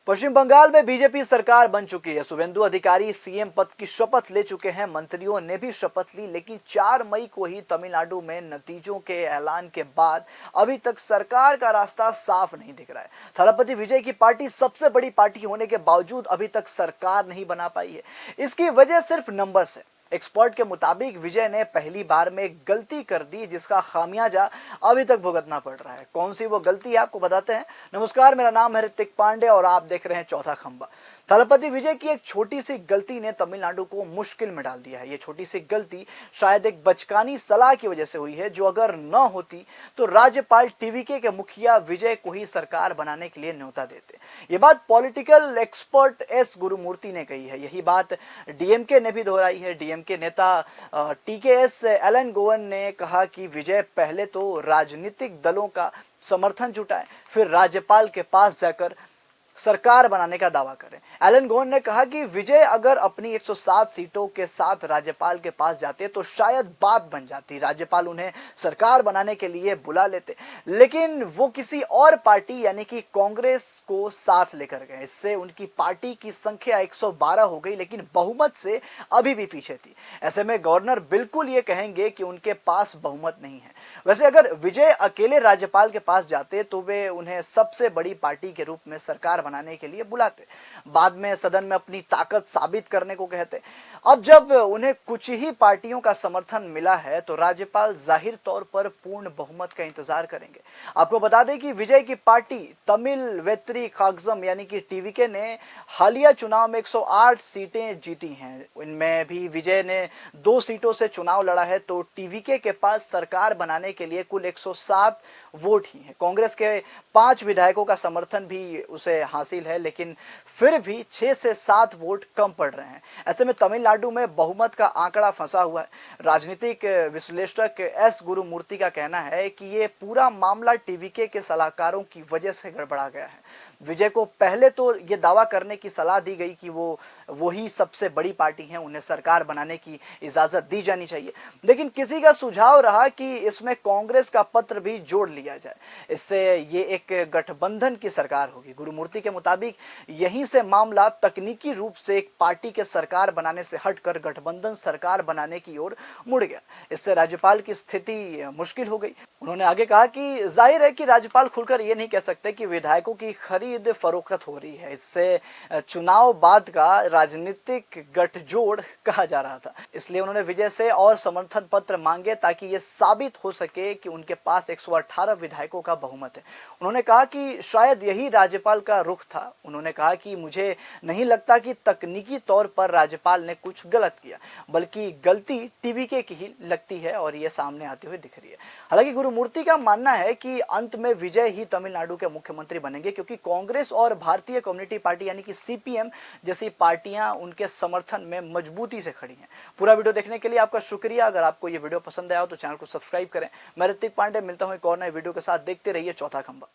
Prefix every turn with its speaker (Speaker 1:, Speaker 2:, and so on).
Speaker 1: पश्चिम बंगाल में बीजेपी सरकार बन चुकी है। शुभेंदु अधिकारी सीएम पद की शपथ ले चुके हैं। मंत्रियों ने भी शपथ ली, लेकिन 4 मई को ही तमिलनाडु में नतीजों के ऐलान के बाद अभी तक सरकार का रास्ता साफ नहीं दिख रहा है। थलपति विजय की पार्टी सबसे बड़ी पार्टी होने के बावजूद अभी तक सरकार नहीं बना पाई है। इसकी वजह सिर्फ नंबर्स है। एक्सपर्ट के मुताबिक विजय ने पहली बार में गलती कर दी, जिसका खामियाजा अभी तक भुगतना पड़ रहा है। कौन सी वो गलती है, आपको बताते हैं। नमस्कार, मेरा नाम है ऋतिक पांडे और आप देख रहे हैं चौथा खंबा। थलपति विजय की एक छोटी सी गलती ने तमिलनाडु को मुश्किल में डाल दिया है। ये छोटी सी गलती शायद एक बचकानी सलाह की वजह से हुई है, जो अगर न होती तो राज्यपाल टीवीके के मुखिया विजय को ही सरकार बनाने के लिए न्योता देते। ये बात पॉलिटिकल एक्सपर्ट एस गुरुमूर्ति ने कही है। यही बात डीएमके ने भी दोहराई है। डीएमके नेता टीकेएस एलन गोवन ने कहा कि विजय पहले तो राजनीतिक दलों का समर्थन जुटाए, फिर राज्यपाल के पास जाकर सरकार बनाने का दावा करें। एलन गोवन ने कहा कि विजय अगर अपनी 107 सीटों के साथ राज्यपाल के पास जाते तो शायद बात बन जाती, राज्यपाल उन्हें सरकार बनाने के लिए बुला लेते, लेकिन वो किसी और पार्टी यानी कि कांग्रेस को साथ लेकर गए। इससे उनकी पार्टी की संख्या 112 हो गई, लेकिन बहुमत से अभी भी पीछे थी। ऐसे में गवर्नर बिल्कुल ये कहेंगे कि उनके पास बहुमत नहीं है। वैसे अगर विजय अकेले राज्यपाल के पास जाते तो वे उन्हें सबसे बड़ी पार्टी के रूप में सरकार बनाने के लिए बुलाते, बाद में सदन में अपनी ताकत साबित करने को कहते। अब जब उन्हें कुछ ही पार्टियों का समर्थन मिला है तो राज्यपाल जाहिर तौर पर पूर्ण बहुमत का इंतजार करेंगे। आपको बता दें कि विजय की पार्टी तमिल वेत्री कागजम यानी कि टीवीके ने हालिया चुनाव में 108 सीटें जीती हैं। इनमें भी विजय ने 2 सीटों से चुनाव लड़ा है, तो टीवीके के पास सरकार बनाने के लिए कुल 107 वोट ही हैं। कांग्रेस के 5 विधायकों का समर्थन भी उसे हासिल है, लेकिन फिर भी 6 से 7 वोट कम पड़ रहे हैं। ऐसे में तमिलनाडु में बहुमत का आंकड़ा फंसा हुआ है। राजनीतिक विश्लेषक एस गुरुमूर्ति का कहना है कि ये पूरा मामला टीवीके के सलाहकारों की वजह से गड़बड़ा गया है। विजय को पहले तो ये दावा करने की सलाह दी गई कि वो ही सबसे बड़ी पार्टी है, उन्हें सरकार बनाने की इजाजत दी जानी चाहिए, लेकिन किसी का सुझाव रहा कि इसमें कांग्रेस का पत्र भी जोड़ लिया जाए। इससे ये एक गठबंधन की सरकार होगी। गुरुमूर्ति के मुताबिक यहीं से मामला तकनीकी रूप से एक पार्टी के सरकार बनाने से हटकर गठबंधन सरकार बनाने की ओर मुड़ गया। इससे राज्यपाल की स्थिति मुश्किल हो गई। उन्होंने आगे कहा कि जाहिर है कि राज्यपाल खुलकर ये नहीं कह सकते कि विधायकों की खरीद फरोख्त हो रही है। इससे चुनाव बाद का राजनीतिक गठजोड़ कहा जा रहा था। इसलिए उन्होंने विजय से और समर्थन पत्र मांगे ताकि ये साबित हो सके कि उनके पास 118 विधायकों का बहुमत है। उन्होंने कहा कि शायद यही राज्यपाल का रुख था। उन्होंने कहा कि मुझे नहीं लगता कि तकनीकी तौर पर राज्यपाल ने कुछ गलत किया, बल्कि गलती टीवीके की ही लगती है और ये सामने आती हुई दिख रही है। हालांकि गुरुमूर्ति का मानना है कि अंत में विजय ही तमिलनाडु के मुख्यमंत्री बनेंगे, क्योंकि कांग्रेस और भारतीय कम्युनिस्ट पार्टी यानी कि सीपीएम जैसी पार्टियां उनके समर्थन में मजबूती से खड़ी हैं। पूरा वीडियो देखने के लिए आपका शुक्रिया। अगर आपको ये वीडियो पसंद आया हो तो चैनल को सब्सक्राइब करें। मैं ऋतिक पांडे मिलता हूं एक और नए वीडियो के साथ। देखते रहिए चौथा खंबा।